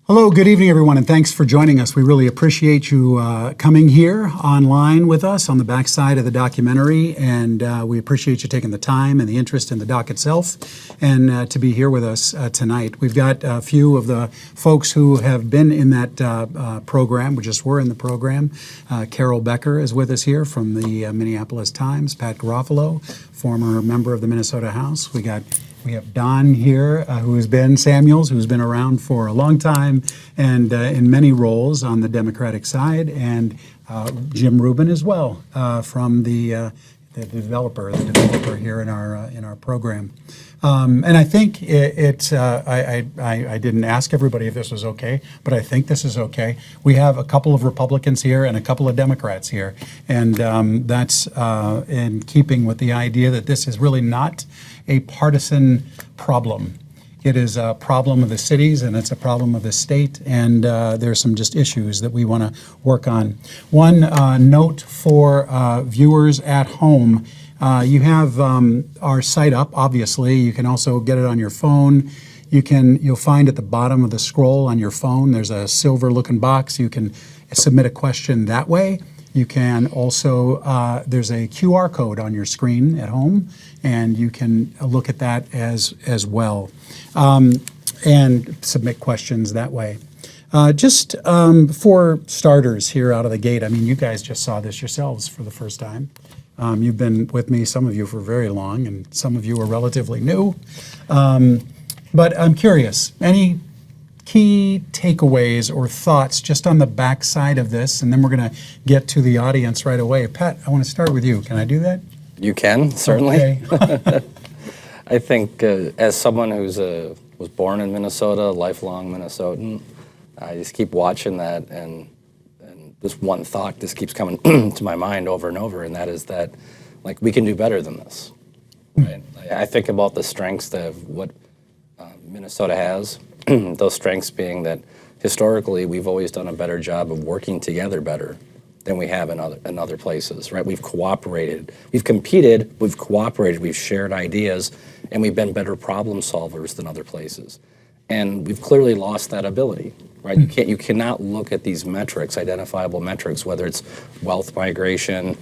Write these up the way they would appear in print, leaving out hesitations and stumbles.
Hello, good evening, everyone, and thanks for joining us. We really appreciate you coming here online with us on the backside of the documentary, and we appreciate you taking the time and the interest in the doc itself, and to be here with us tonight. We've got a few of the folks who have been in that program, we just were in the program. Carol Becker is with us here from the Minneapolis Times, Pat Garofalo, former member of the Minnesota House. We have Don here, Samuels, who's been around for a long time and in many roles on the Democratic side, and Jim Rubin as well, from the developer here in our program. And I think I didn't ask everybody if this was okay, but I think this is okay. We have a couple of Republicans here and a couple of Democrats here, and that's in keeping with the idea that this is really not a partisan problem. It is a problem of the cities, and it's a problem of the state, and there's some just issues that we want to work on. One note for viewers at home, you have our site up, obviously. You can also get it on your phone. You'll find at the bottom of the scroll on your phone, there's a silver looking box. You can submit a question that way. You can also, there's a QR code on your screen at home, and you can look at that as well, and submit questions that way. Just for starters here out of the gate, I mean, you guys just saw this yourselves for the first time. You've been with me, some of you, for very long, and some of you are relatively new. But I'm curious, any key takeaways or thoughts just on the backside of this, and then we're going to get to the audience right away. Pat, I want to start with you. Can I do that? You can, certainly. Okay. I think as someone who's was born in Minnesota, lifelong Minnesotan, I just keep watching that, and this one thought just keeps coming to my mind over and over, and that is that, like, we can do better than this. Right? I think about the strengths of what Minnesota has, those strengths being that historically we've always done a better job of working together better than we have in other places, right? We've cooperated, we've competed, we've cooperated, we've shared ideas, and we've been better problem solvers than other places. And we've clearly lost that ability, right? You cannot look at these metrics, identifiable metrics, whether it's wealth migration,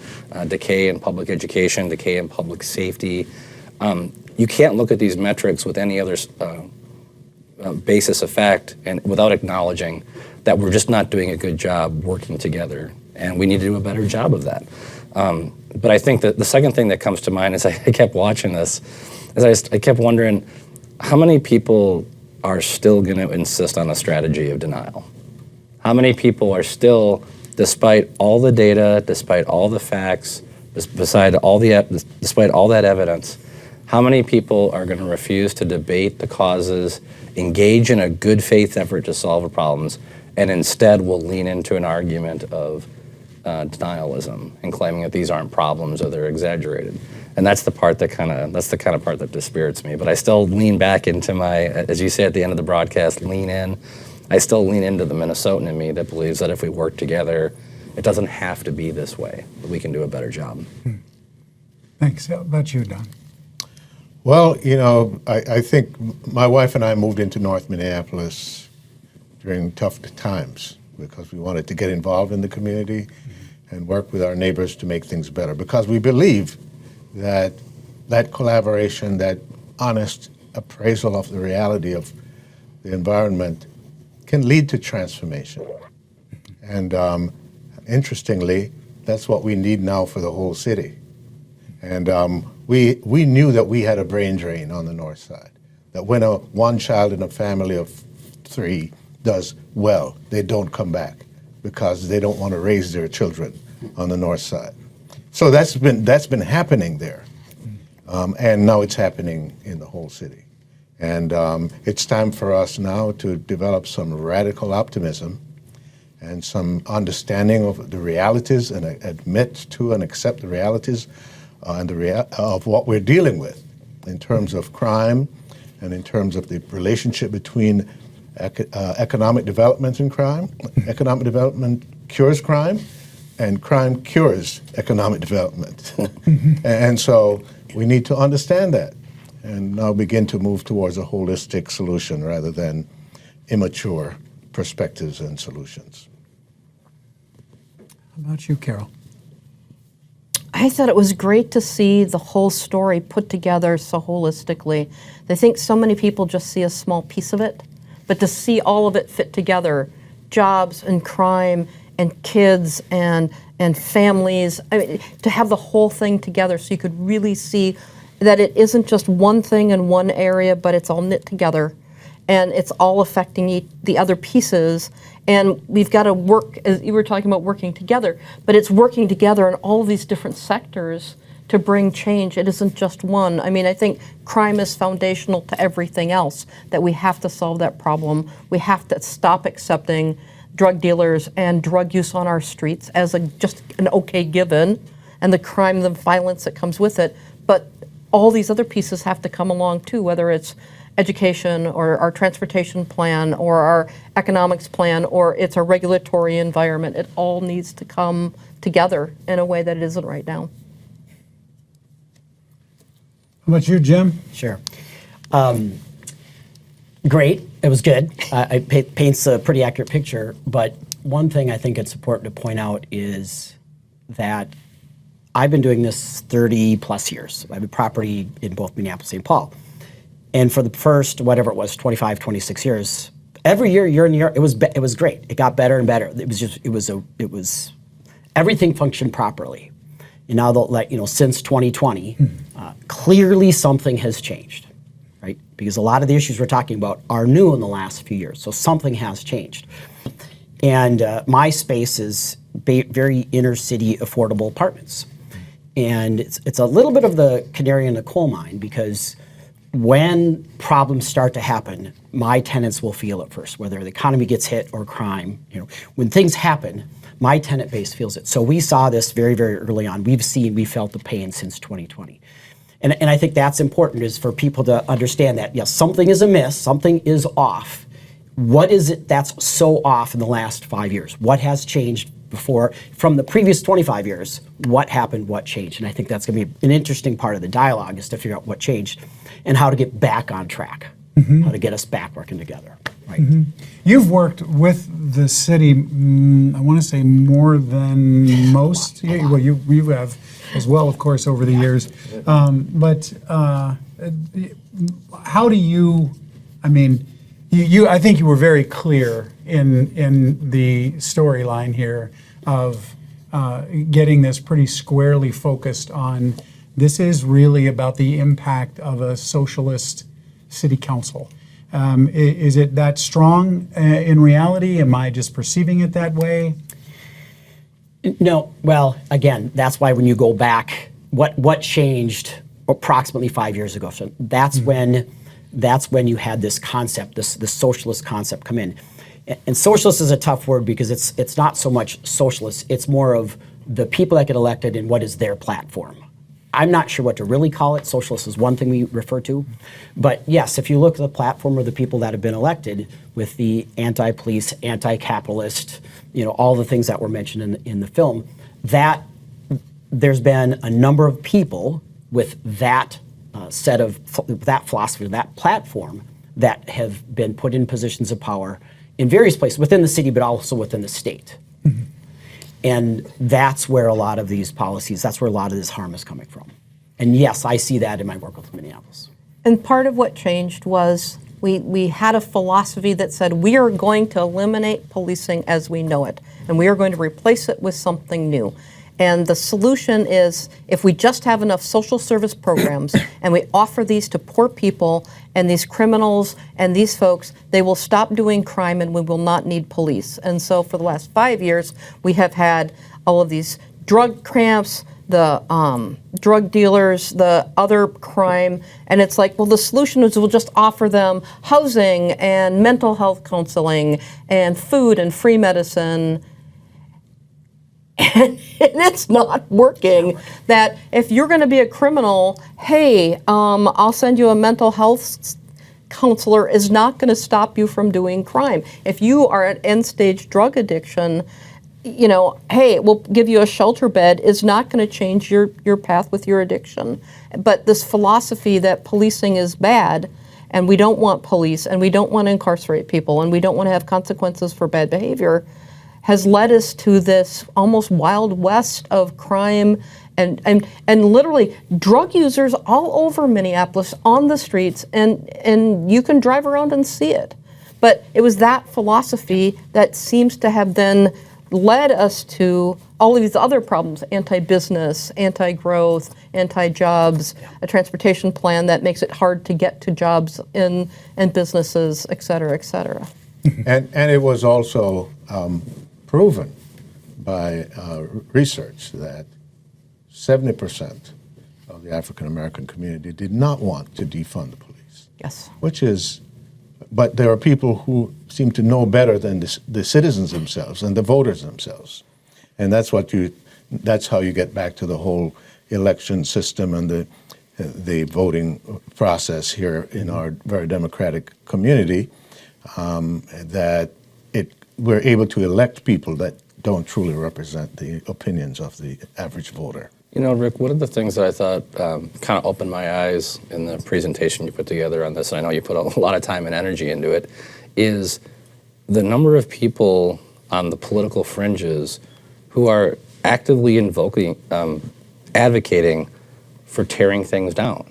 decay in public education, decay in public safety. You can't look at these metrics with any other basis of fact and without acknowledging that we're just not doing a good job working together, and we need to do a better job of that. But I think that the second thing that comes to mind as I kept watching this is I kept wondering how many people are still going to insist on a strategy of denial. How many people are still, despite all the data, despite all the facts, despite all that evidence, how many people are going to refuse to debate the causes, engage in a good faith effort to solve the problems, and instead will lean into an argument of denialism and claiming that these aren't problems or they're exaggerated? And that's the part that that's the kind of part that dispirits me. But I still lean back into my, as you say at the end of the broadcast, lean in. I still lean into the Minnesotan in me that believes that if we work together, it doesn't have to be this way, that we can do a better job. Thanks. How about you, Don? Well, you know, I think my wife and I moved into North Minneapolis during tough times because we wanted to get involved in the community and work with our neighbors to make things better, because we believe that collaboration, that honest appraisal of the reality of the environment can lead to transformation. And interestingly, that's what we need now for the whole city. And we knew that we had a brain drain on the north side, that when one child in a family of 3 does well, they don't come back because they don't want to raise their children on the north side. So that's been happening there, and now it's happening in the whole city. And it's time for us now to develop some radical optimism and some understanding of the realities, and admit to and accept the realities and of what we're dealing with in terms of crime and in terms of the relationship between economic development and crime. Economic development cures crime, and crime cures economic development. And so we need to understand that and now begin to move towards a holistic solution rather than immature perspectives and solutions. How about you, Carol? I thought it was great to see the whole story put together so holistically. I think so many people just see a small piece of it, but to see all of it fit together, jobs and crime and kids and families, I mean, to have the whole thing together so you could really see that it isn't just one thing in one area, but it's all knit together and it's all affecting the other pieces. And we've got to work, as you were talking about working together, but it's working together in all of these different sectors to bring change. It isn't just one. I mean, I think crime is foundational to everything else, that we have to solve that problem. We have to stop accepting drug dealers and drug use on our streets as just an okay given, and the crime, the violence that comes with it. But all these other pieces have to come along too, whether it's education or our transportation plan or our economics plan or it's a regulatory environment. It all needs to come together in a way that it isn't right now. How about you, Jim? Sure. Great. It was good. It paints a pretty accurate picture. But one thing I think it's important to point out is that I've been doing this 30 plus years. I have a property in both Minneapolis and St. Paul. And for the first, whatever it was, 25, 26 years, every year in year, it was great. It got better and better. It was everything functioned properly. And now, since 2020, clearly something has changed, right? Because a lot of the issues we're talking about are new in the last few years. So something has changed. And my space is very inner city affordable apartments. And it's a little bit of the canary in the coal mine, because when problems start to happen, my tenants will feel it first, whether the economy gets hit or crime. When things happen, my tenant base feels it. So we saw this very, very early on. We felt the pain since 2020. And I think that's important, is for people to understand that, yes, something is amiss, something is off. What is it that's so off in the last 5 years? What has changed from the previous 25 years? What happened, what changed? And I think that's gonna be an interesting part of the dialogue, is to figure out what changed and how to get back on track, how to get us back working together, right? You've worked with the city, I want to say more than most. Well, you have as well, of course, over the years. But how do you, I mean, I think you were very clear in the storyline here of getting this pretty squarely focused on, this is really about the impact of a socialist city council. Is it that strong in reality? Am I just perceiving it that way? No. Well, again, that's why when you go back, what changed approximately 5 years ago? So that's when you had this concept, this socialist concept come in. And socialist is a tough word, because it's not so much socialist, it's more of the people that get elected and what is their platform. I'm not sure what to really call it. Socialist is one thing we refer to. But yes, if you look at the platform of the people that have been elected, with the anti-police, anti-capitalist, all the things that were mentioned in the film, that there's been a number of people with that that philosophy, that platform, that have been put in positions of power in various places within the city, but also within the state. And that's where a lot of these policies, that's where a lot of this harm is coming from. And yes, I see that in my work with Minneapolis. And part of what changed was we had a philosophy that said we are going to eliminate policing as we know it, and we are going to replace it with something new. And the solution is, if we just have enough social service programs and we offer these to poor people and these criminals and these folks, they will stop doing crime and we will not need police. And so for the last 5 years, we have had all of these drug camps, the drug dealers, the other crime, and it's like, well, the solution is we'll just offer them housing and mental health counseling and food and free medicine. And it's not working. That if you're going to be a criminal, hey, I'll send you a mental health counselor, is not going to stop you from doing crime. If you are at end-stage drug addiction, hey, we'll give you a shelter bed, is not going to change your path with your addiction. But this philosophy that policing is bad and we don't want police, and we don't want to incarcerate people, and we don't want to have consequences for bad behavior, has led us to this almost Wild West of crime and literally drug users all over Minneapolis on the streets, and you can drive around and see it. But it was that philosophy that seems to have then led us to all of these other problems: anti-business, anti-growth, anti-jobs, a transportation plan that makes it hard to get to jobs and businesses, et cetera, et cetera. And it was also proven by research that 70% of the African American community did not want to defund the police. Yes. But there are people who seem to know better than the citizens themselves and the voters themselves. And that's how you get back to the whole election system and the voting process here in our very democratic community, that we're able to elect people that don't truly represent the opinions of the average voter. You know, Rick, one of the things that I thought kind of opened my eyes in the presentation you put together on this, and I know you put a lot of time and energy into it, is the number of people on the political fringes who are actively advocating for tearing things down.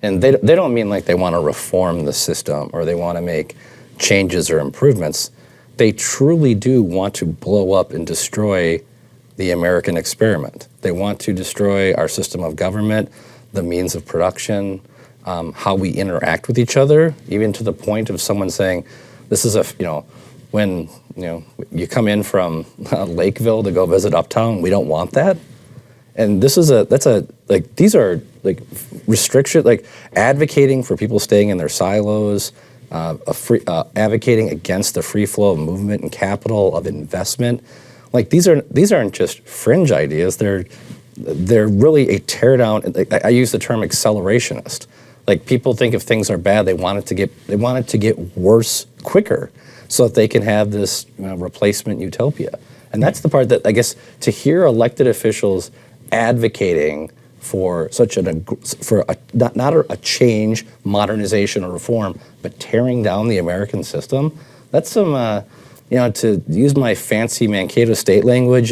And they don't mean like they want to reform the system or they want to make changes or improvements. They truly do want to blow up and destroy the American experiment. They want to destroy our system of government, the means of production, how we interact with each other, even to the point of someone saying, this is when you come in from Lakeville to go visit Uptown, we don't want that. And these are restrictions, like advocating for people staying in their silos, advocating against the free flow of movement and capital, of investment. Like these aren't just fringe ideas. They're really a tear down. I use the term accelerationist. Like people think if things are bad, they want it to get worse quicker, so that they can have this replacement utopia. And that's the part that I guess to hear elected officials advocating for not a change, modernization, or reform, but tearing down the American system. That's some. To use my fancy Mankato State language,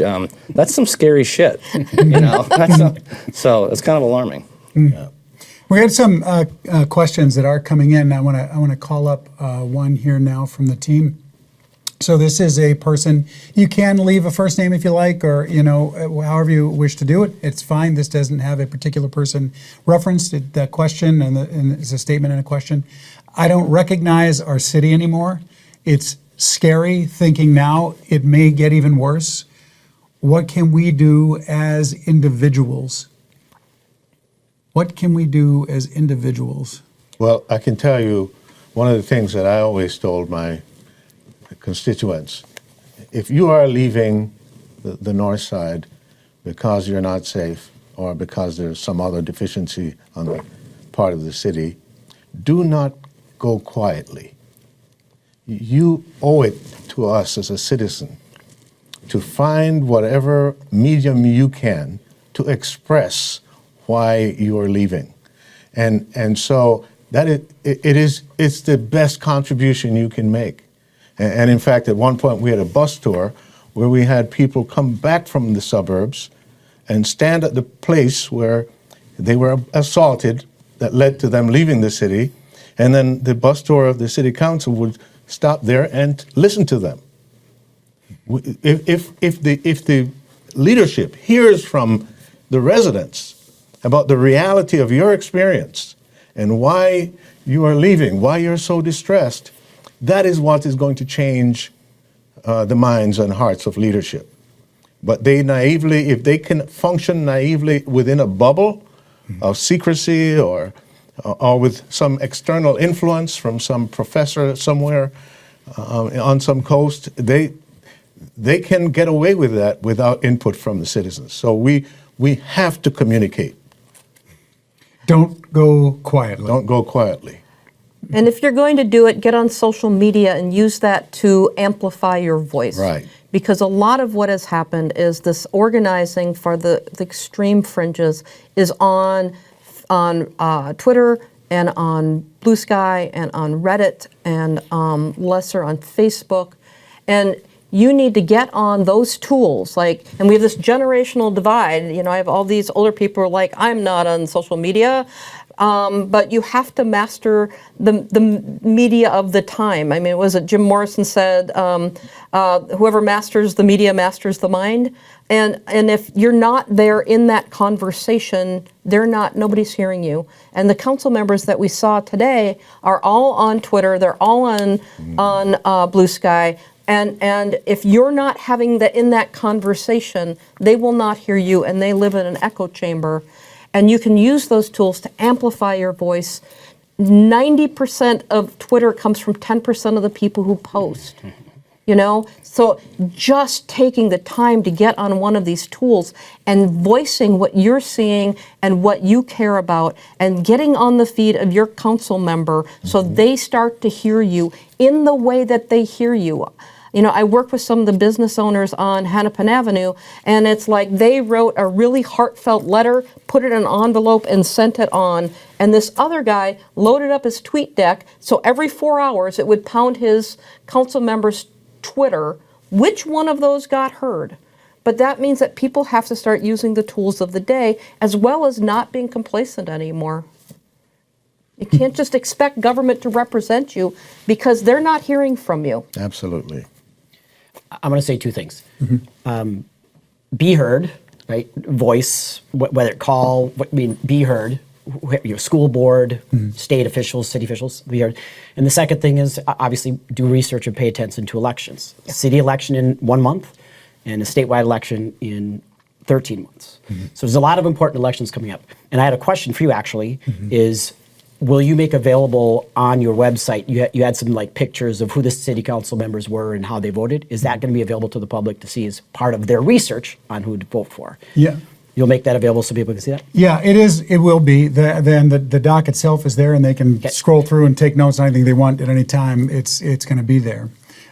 that's some scary shit. So it's kind of alarming. Yeah. We had some questions that are coming in. I want to call up one here now from the team. So this is a person. You can leave a first name if you like, or however you wish to do it. It's fine. This doesn't have a particular person referenced. That question and it's a statement and a question. I don't recognize our city anymore. It's scary thinking now it may get even worse. What can we do as individuals? What can we do as individuals? Well, I can tell you one of the things that I always told my constituents: if you are leaving the North Side because you're not safe or because there's some other deficiency on the part of the city, do not go quietly. You owe it to us as a citizen to find whatever medium you can to express why you are leaving. And so that it's the best contribution you can make. And in fact, at one point we had a bus tour where we had people come back from the suburbs and stand at the place where they were assaulted that led to them leaving the city. And then the bus tour of the city council would stop there and listen to them. If the leadership hears from the residents about the reality of your experience and why you are leaving, why you're so distressed, that is what is going to change the minds and hearts of leadership. But if they can function naively within a bubble of secrecy or with some external influence from some professor somewhere on some coast, they can get away with that without input from the citizens. So we have to communicate. Don't go quietly. Don't go quietly. And if you're going to do it, get on social media and use that to amplify your voice. Right. Because a lot of what has happened is this organizing for the extreme fringes is on Twitter and on Blue Sky and on Reddit and lesser on Facebook. And you need to get on those tools. And we have this generational divide. I have all these older people who are like, I'm not on social media. But you have to master the media of the time. I mean, was it Jim Morrison said, whoever masters the media masters the mind? And if you're not there in that conversation, nobody's hearing you. And the council members that we saw today are all on Twitter. They're all on Blue Sky. And if you're not having in that conversation, they will not hear you, and they live in an echo chamber. And you can use those tools to amplify your voice. 90% of Twitter comes from 10% of the people who post. So just taking the time to get on one of these tools and voicing what you're seeing and what you care about, and getting on the feed of your council member so they start to hear you in the way that they hear you. I work with some of the business owners on Hennepin Avenue, and it's like they wrote a really heartfelt letter, put it in an envelope, and sent it on. And this other guy loaded up his tweet deck, so every 4 hours it would pound his council member's Twitter, which one of those got heard. But that means that people have to start using the tools of the day, as well as not being complacent anymore. You can't just expect government to represent you because they're not hearing from you. Absolutely. I'm going to say two things. Be heard, right? Voice, whether be heard. School board, state officials, city officials, be heard. And the second thing is obviously do research and pay attention to elections. A city election in 1 month, and a statewide election in 13 months. So there's a lot of important elections coming up. And I had a question for you actually, is will you make available on your website, you had some pictures of who the city council members were and how they voted. Is that going to be available to the public to see as part of their research on who to vote for? Yeah. You'll make that available so people can see that? Yeah, it is. It will be. The doc itself is there, and they can scroll through and take notes on anything they want at any time. It's going to be there.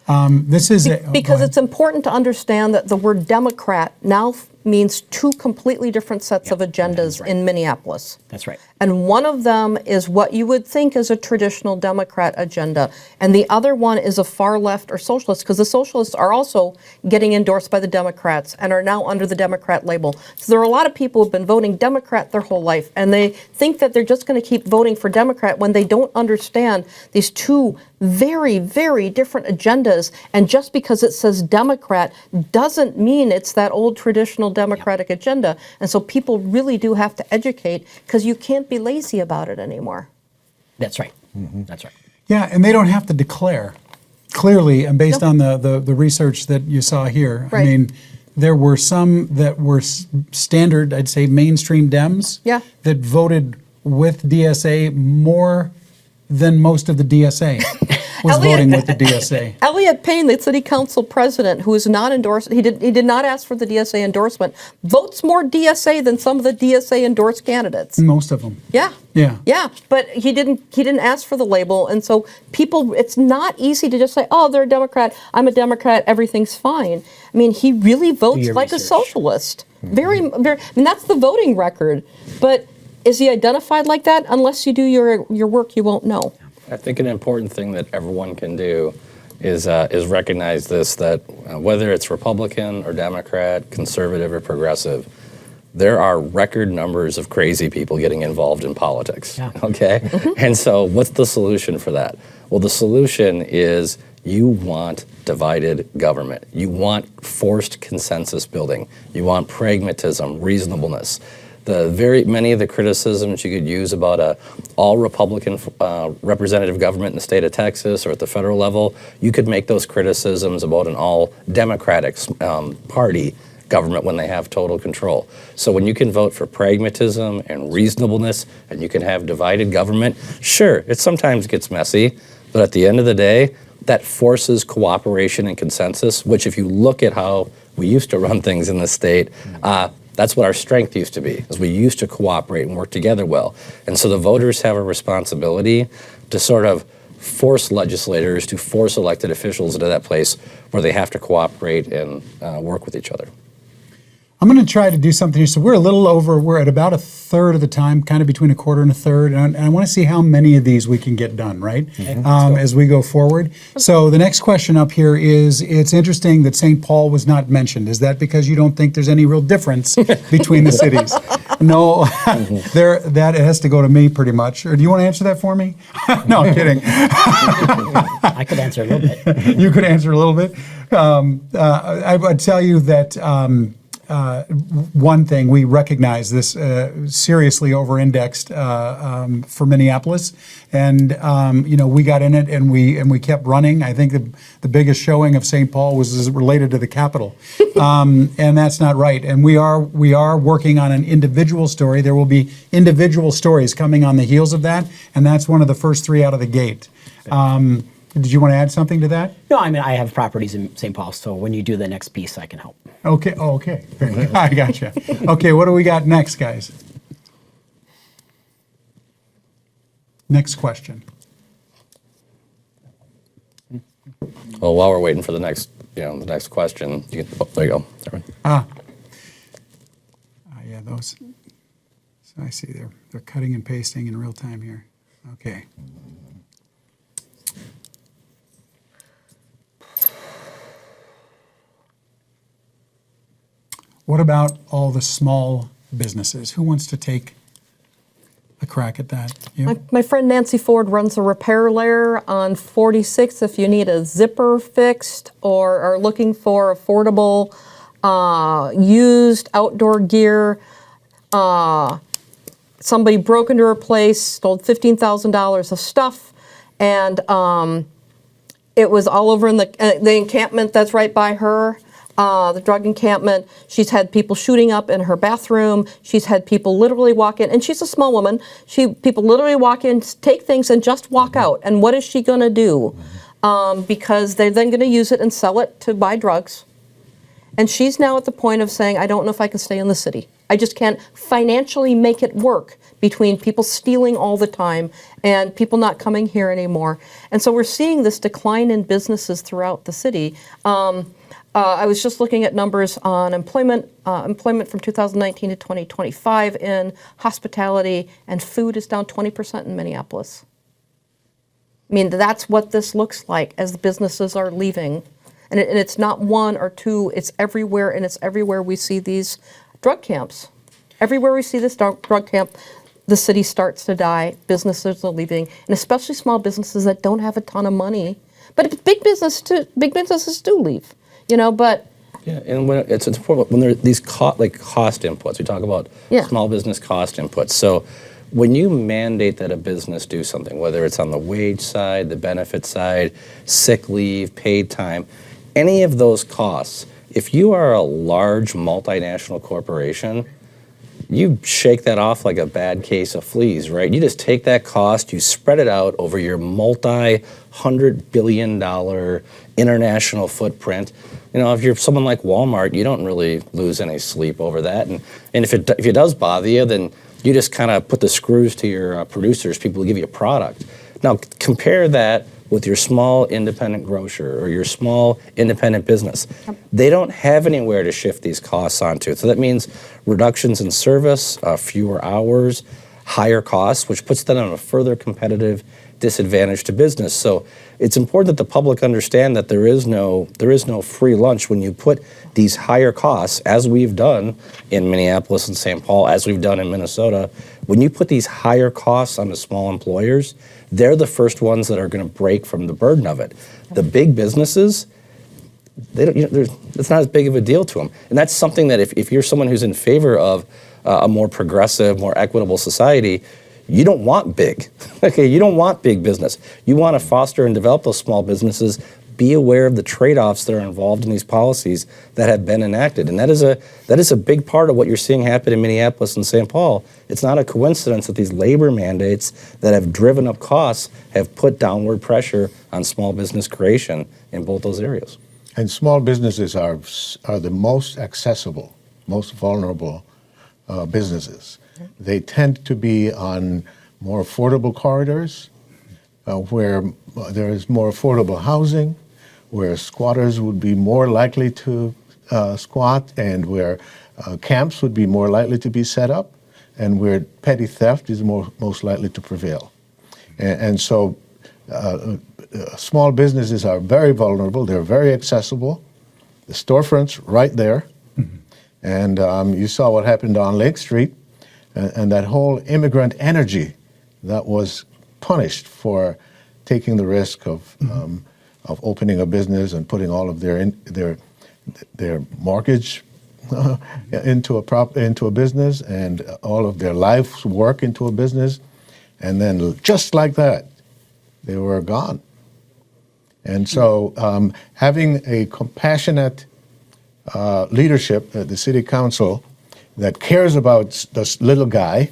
This is because it's important to understand that the word Democrat now means two completely different sets of agendas in Minneapolis. That's right. And one of them is what you would think is a traditional Democrat agenda, and the other one is a far left or socialist, because the socialists are also getting endorsed by the Democrats and are now under the Democrat label. So there are a lot of people who've been voting Democrat their whole life, and they think that they're just going to keep voting for Democrat when they don't understand these two very, very different agendas. And just because it says Democrat doesn't mean it's that old traditional Democratic agenda. And so people really do have to educate, because you can't be lazy about it anymore. That's right. That's right. Yeah, and they don't have to declare clearly, and based on the research that you saw here. Right. I mean, there were some that were standard, I'd say, mainstream Dems that voted with DSA more than most of the DSA was voting with the DSA. Elliot Payne, the city council president, who is not endorsed, he did not ask for the DSA endorsement, votes more DSA than some of the DSA endorsed candidates. Most of them. Yeah. Yeah. Yeah, but he didn't ask for the label, and so people, it's not easy to just say, oh, they're a Democrat, I'm a Democrat, everything's fine. I mean, he really votes like a socialist. Very, very, I mean, that's the voting record, but is he identified like that? Unless you do your work, you won't know. I think an important thing that everyone can do is recognize this, that whether it's Republican or Democrat, conservative or progressive, there are record numbers of crazy people getting involved in politics, okay? And so what's the solution for that? Well, the solution is you want divided government. You want forced consensus building. You want pragmatism, reasonableness. Many of the criticisms you could use about a all Republican representative government in the state of Texas or at the federal level, you could make those criticisms about an all Democratic party government when they have total control. So when you can vote for pragmatism and reasonableness and you can have divided government, sure, it sometimes gets messy, but at the end of the day, that forces cooperation and consensus, which if you look at how we used to run things in the state, that's what our strength used to be, is we used to cooperate and work together well. And so the voters have a responsibility to sort of force legislators, to force elected officials into that place where they have to cooperate and work with each other. I'm going to try to do something here. So we're a little over, we're at about a third of the time, kind of between a quarter and a third. And I want to see how many of these we can get done, right? As we go forward. So the next question up here is, it's interesting that St. Paul was not mentioned. Is that because you don't think there's any real difference between the cities? No, that it has to go to me pretty much. Or do you want to answer that for me? No, I'm kidding. I could answer a little bit. You could answer a little bit. I would tell you that one thing, we recognize this seriously over-indexed for Minneapolis, and we got in it and we kept running. I think the biggest showing of St. Paul was related to the Capitol, and that's not right. And we are working on an individual story. There will be individual stories coming on the heels of that, and that's one of the first three out of the gate. Did you want to add something to that? No, I mean, I have properties in St. Paul, so when you do the next piece, I can help. Okay. Oh, okay. Very good. I gotcha. Okay. What do we got next, guys? Next question. Well, while we're waiting for the next question, there you go. Yeah, those. So I see they're cutting and pasting in real time here. Okay. What about all the small businesses? Who wants to take a crack at that? You? My friend Nancy Ford runs a repair lair on 46. If you need a zipper fixed or are looking for affordable used outdoor gear, somebody broke into her place, stole $15,000 of stuff, and it was all over in the encampment that's right by her. The drug encampment. She's had people shooting up in her bathroom. She's had people literally walk in, and she's a small woman. People literally walk in, take things, and just walk out. And what is she going to do? Because they're then going to use it and sell it to buy drugs. And she's now at the point of saying, I don't know if I can stay in the city. I just can't financially make it work between people stealing all the time and people not coming here anymore. And so we're seeing this decline in businesses throughout the city. I was just looking at numbers on employment from 2019 to 2025 in hospitality, and food is down 20% in Minneapolis. I mean, that's what this looks like as the businesses are leaving. And it's not one or two, it's everywhere, and it's everywhere we see these drug camps. Everywhere we see this drug camp, the city starts to die, businesses are leaving, and especially small businesses that don't have a ton of money. But big businesses do leave. But yeah, and when it's important when there are these cost inputs. We talk about small business cost inputs. So when you mandate that a business do something, whether it's on the wage side, the benefit side, sick leave, paid time, any of those costs, if you are a large multinational corporation, you shake that off like a bad case of fleas, right? You just take that cost, you spread it out over your multi-$100 billion international footprint. If you're someone like Walmart, you don't really lose any sleep over that. And if it does bother you, then you just kind of put the screws to your producers, people who give you a product. Now, compare that with your small independent grocer or your small independent business. They don't have anywhere to shift these costs onto. So that means reductions in service, fewer hours, higher costs, which puts them on a further competitive disadvantage to business. So it's important that the public understand that there is no free lunch when you put these higher costs, as we've done in Minneapolis and St. Paul, as we've done in Minnesota. When you put these higher costs on the small employers, they're the first ones that are going to break from the burden of it. The big businesses, they don't, it's not as big of a deal to them. And that's something that if you're someone who's in favor of a more progressive, more equitable society, you don't want big. Okay, you don't want big business. You want to foster and develop those small businesses. Be aware of the trade-offs that are involved in these policies that have been enacted. And that is a big part of what you're seeing happen in Minneapolis and St. Paul. It's not a coincidence that these labor mandates that have driven up costs have put downward pressure on small business creation in both those areas. And small businesses are the most accessible, most vulnerable businesses. They tend to be on more affordable corridors where there is more affordable housing, where squatters would be more likely to squat, and where camps would be more likely to be set up, and where petty theft is most likely to prevail. And so small businesses are very vulnerable. They're very accessible. The storefront's right there. And you saw what happened on Lake Street, and that whole immigrant energy that was punished for taking the risk of opening a business and putting all of their mortgage into a business and all of their life's work into a business, and then just like that, they were gone. And so having a compassionate leadership at the city council that cares about this little guy,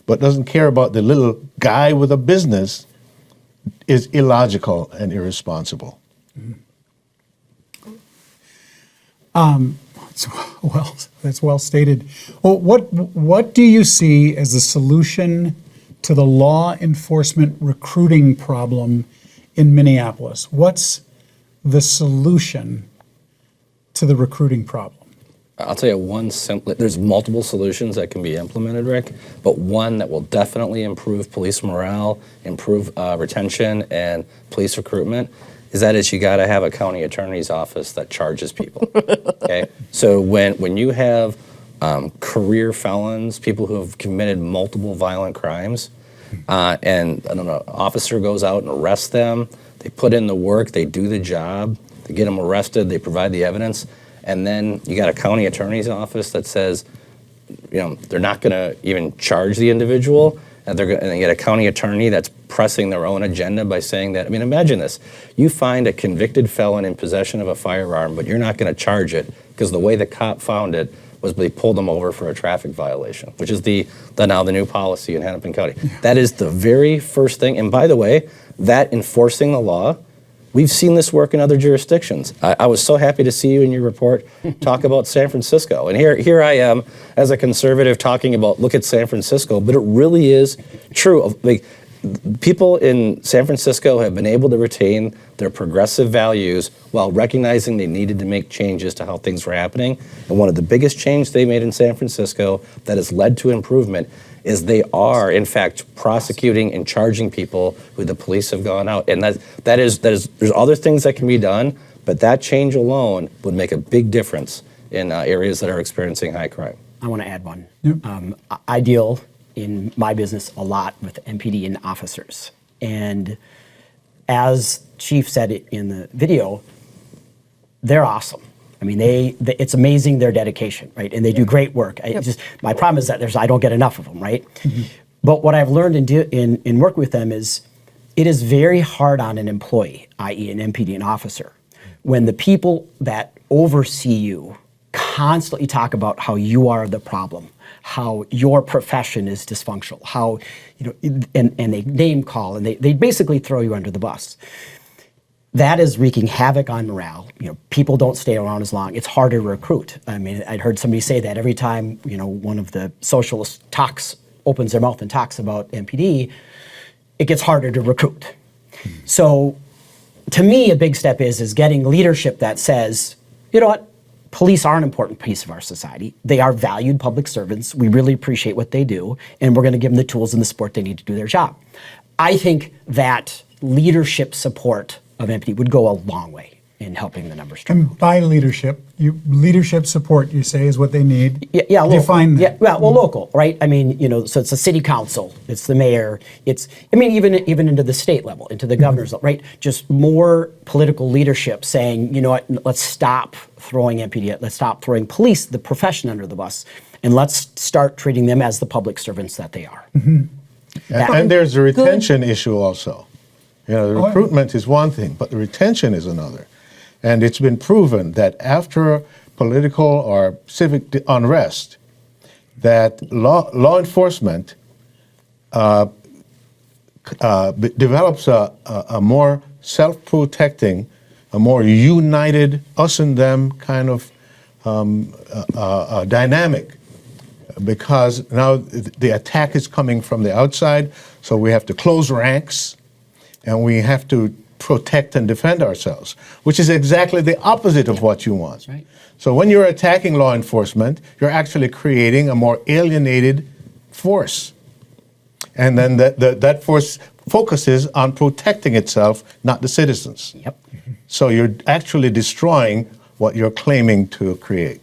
but doesn't care about the little guy with a business is illogical and irresponsible. Well, that's well stated. Well, what do you see as the solution to the law enforcement recruiting problem in Minneapolis? What's the solution to the recruiting problem? I'll tell you there's multiple solutions that can be implemented, Rick, but one that will definitely improve police morale, improve retention and police recruitment is you got to have a county attorney's office that charges people. Okay, so when you have career felons, people who have committed multiple violent crimes, and I don't know, officer goes out and arrests them, they put in the work, they do the job, they get them arrested, they provide the evidence, and then you got a county attorney's office that says, they're not going to even charge the individual, and they get a county attorney that's pressing their own agenda by saying that. I mean, imagine this. You find a convicted felon in possession of a firearm, but you're not going to charge it because the way the cop found it was they pulled them over for a traffic violation, which is now the new policy in Hennepin County. That is the very first thing. And by the way, that enforcing the law, we've seen this work in other jurisdictions. I was so happy to see you in your report talk about San Francisco. And here I am as a conservative talking about, look at San Francisco, but it really is true. Like, people in San Francisco have been able to retain their progressive values while recognizing they needed to make changes to how things were happening. And one of the biggest changes they made in San Francisco that has led to improvement is they are, in fact, prosecuting and charging people who the police have gone out. And that is there's other things that can be done, but that change alone would make a big difference in areas that are experiencing high crime. I want to add one. Yep. I deal in my business a lot with MPD and officers. And as Chief said it in the video, they're awesome. I mean, it's amazing their dedication, right? And they do great work. My problem is that I don't get enough of them, right? Mm-hmm. But what I've learned in working with them is it is very hard on an employee, i.e. an MPD, an officer, when the people that oversee you constantly talk about how you are the problem, how your profession is dysfunctional, how, and they name call, and they basically throw you under the bus. That is wreaking havoc on morale. People don't stay around as long. It's harder to recruit. I mean, I'd heard somebody say that every time, one of the socialists opens their mouth and talks about MPD, it gets harder to recruit. So to me, a big step is getting leadership that says, you know what, police are an important piece of our society. They are valued public servants. We really appreciate what they do, and we're going to give them the tools and the support they need to do their job. I think that leadership support of MPD would go a long way in helping the numbers drop. And by leadership support, you say, is what they need. Yeah, local. Define that. Yeah, well, local, right? I mean, so it's the city council, it's the mayor, even into the state level, into the governor's level, right? Just more political leadership saying, you know what, let's stop throwing MPD, let's stop throwing police, the profession, under the bus, and let's start treating them as the public servants that they are. Mm-hmm. And there's a retention issue also. The recruitment is one thing, but the retention is another. And it's been proven that after political or civic unrest, that law enforcement develops a more self-protecting, a more united, us and them kind of dynamic, because now the attack is coming from the outside, so we have to close ranks, and we have to protect and defend ourselves, which is exactly the opposite of what you want. That's right. So when you're attacking law enforcement, you're actually creating a more alienated force. And then that force focuses on protecting itself, not the citizens. Yep. So you're actually destroying what you're claiming to create.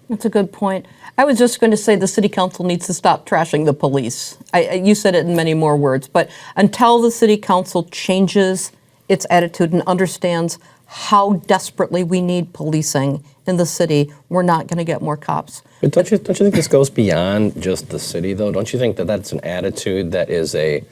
That's a good point. I was just going to say the city council needs to stop trashing the police. You said it in many more words, but until the city council changes its attitude and understands how desperately we need policing in the city, we're not going to get more cops. But don't you think this goes beyond just the city, though? Don't you think that that's an attitude that is a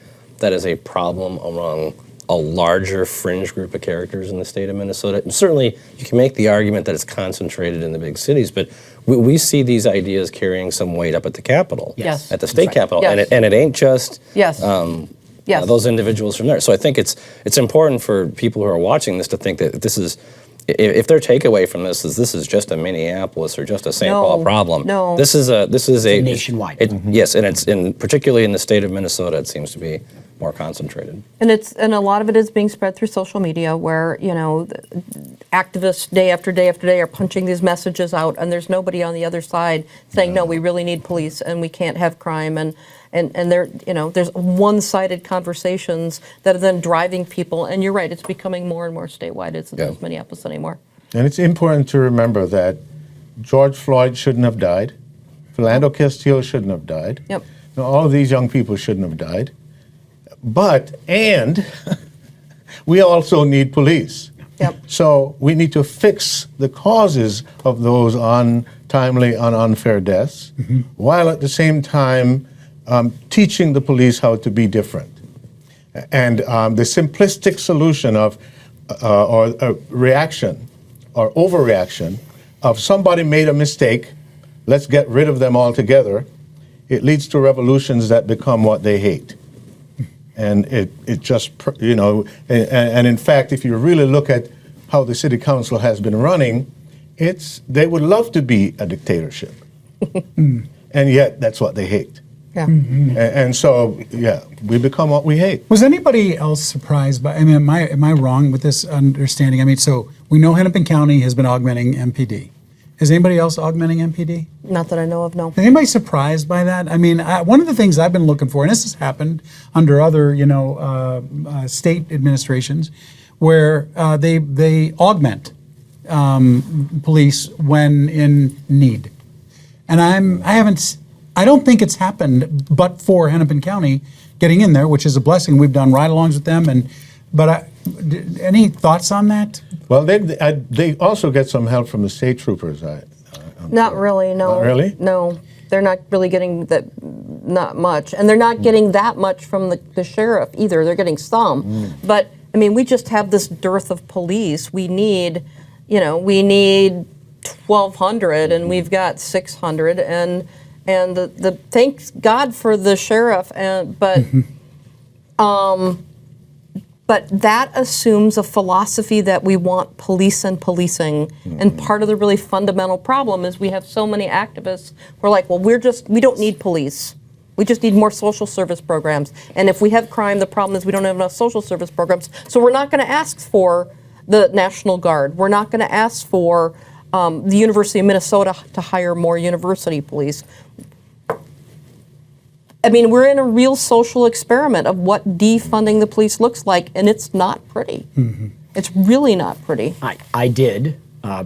problem among a larger fringe group of characters in the state of Minnesota? And certainly, you can make the argument that it's concentrated in the big cities, but we see these ideas carrying some weight up at the Capitol, Yes. at the state Capitol, Yes. and it ain't just Yes. Yes. those individuals from there. So I think it's important for people who are watching this to think that this is, if their takeaway from this is just a Minneapolis or just a St. No, Paul problem, no. this is a nationwide. Yes, and it's particularly in the state of Minnesota, it seems to be more concentrated. And a lot of it is being spread through social media, where activists day after day after day are punching these messages out, and there's nobody on the other side saying, no, we really need police and we can't have crime, and there's one-sided conversations that are then driving people. And you're right, it's becoming more and more statewide. It's not Minneapolis anymore. And it's important to remember that George Floyd shouldn't have died. Philando Castile shouldn't have died. Yep. No, all of these young people shouldn't have died. And we also need police. Yep. So we need to fix the causes of those untimely and unfair deaths, while at the same time teaching the police how to be different. And the simplistic solution of or a reaction or overreaction of somebody made a mistake, let's get rid of them altogether, it leads to revolutions that become what they hate. And it just, and in fact, if you really look at how the city council has been running, they would love to be a dictatorship. And yet, that's what they hate. Yeah. And so, we become what we hate. Was anybody else surprised by, am I wrong with this understanding? So we know Hennepin County has been augmenting MPD. Is anybody else augmenting MPD? Not that I know of, no. Is anybody surprised by that? One of the things I've been looking for, and this has happened under other, state administrations, where they augment police when in need. And I don't think it's happened, but for Hennepin County getting in there, which is a blessing. We've done ride-alongs with them, any thoughts on that? Well, they also get some help from the state troopers. Not really, no. Not really? No, they're not really getting that, not much. And they're not getting that much from the sheriff either. They're getting some. But, we just have this dearth of police. We need 1,200, and we've got 600, and the thank God for the sheriff, but that assumes a philosophy that we want police and policing. And part of the really fundamental problem is we have so many activists who are like, well, we don't need police. We just need more social service programs. And if we have crime, the problem is we don't have enough social service programs. So we're not going to ask for the National Guard. We're not going to ask for the University of Minnesota to hire more university police. We're in a real social experiment of what defunding the police looks like, and it's not pretty. It's really not pretty. I did,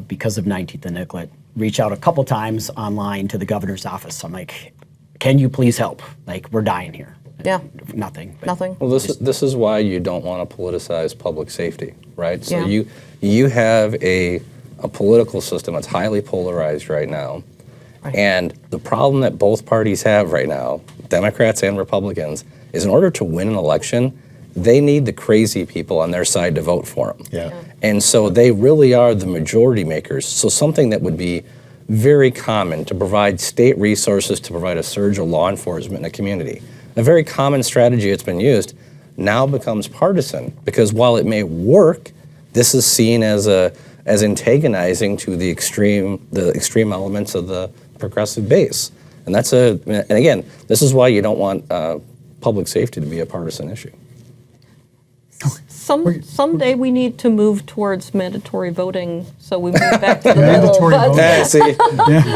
because of 19th and Nicollet, reach out a couple times online to the governor's office. I'm like, can you please help? We're dying here. Yeah. Nothing. Nothing. Well, this is why you don't want to politicize public safety, right? So Yeah. you have a political system that's highly polarized right now. Right. And the problem that both parties have right now, Democrats and Republicans, is in order to win an election, they need the crazy people on their side to vote for them. Yeah. And so they really are the majority makers. So something that would be very common to provide state resources to provide a surge of law enforcement in a community, a very common strategy that's been used, now becomes partisan, because while it may work, this is seen as antagonizing to the extreme elements of the progressive base. And and again, this is why you don't want public safety to be a partisan issue. Someday we need to move towards mandatory voting, so we move back to the middle. Mandatory but- voting. See,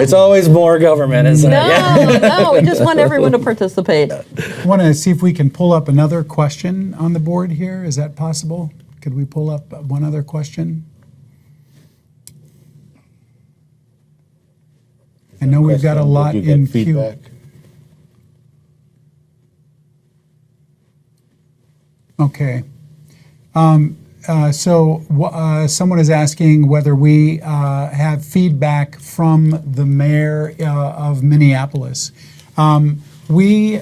it's always more government, isn't it? No, we just want everyone to participate. I want to see if we can pull up another question on the board here. Is that possible? Could we pull up one other question? I know we've got a lot Did you in get queue. feedback? Okay. Someone is asking whether we have feedback from the mayor of Minneapolis. We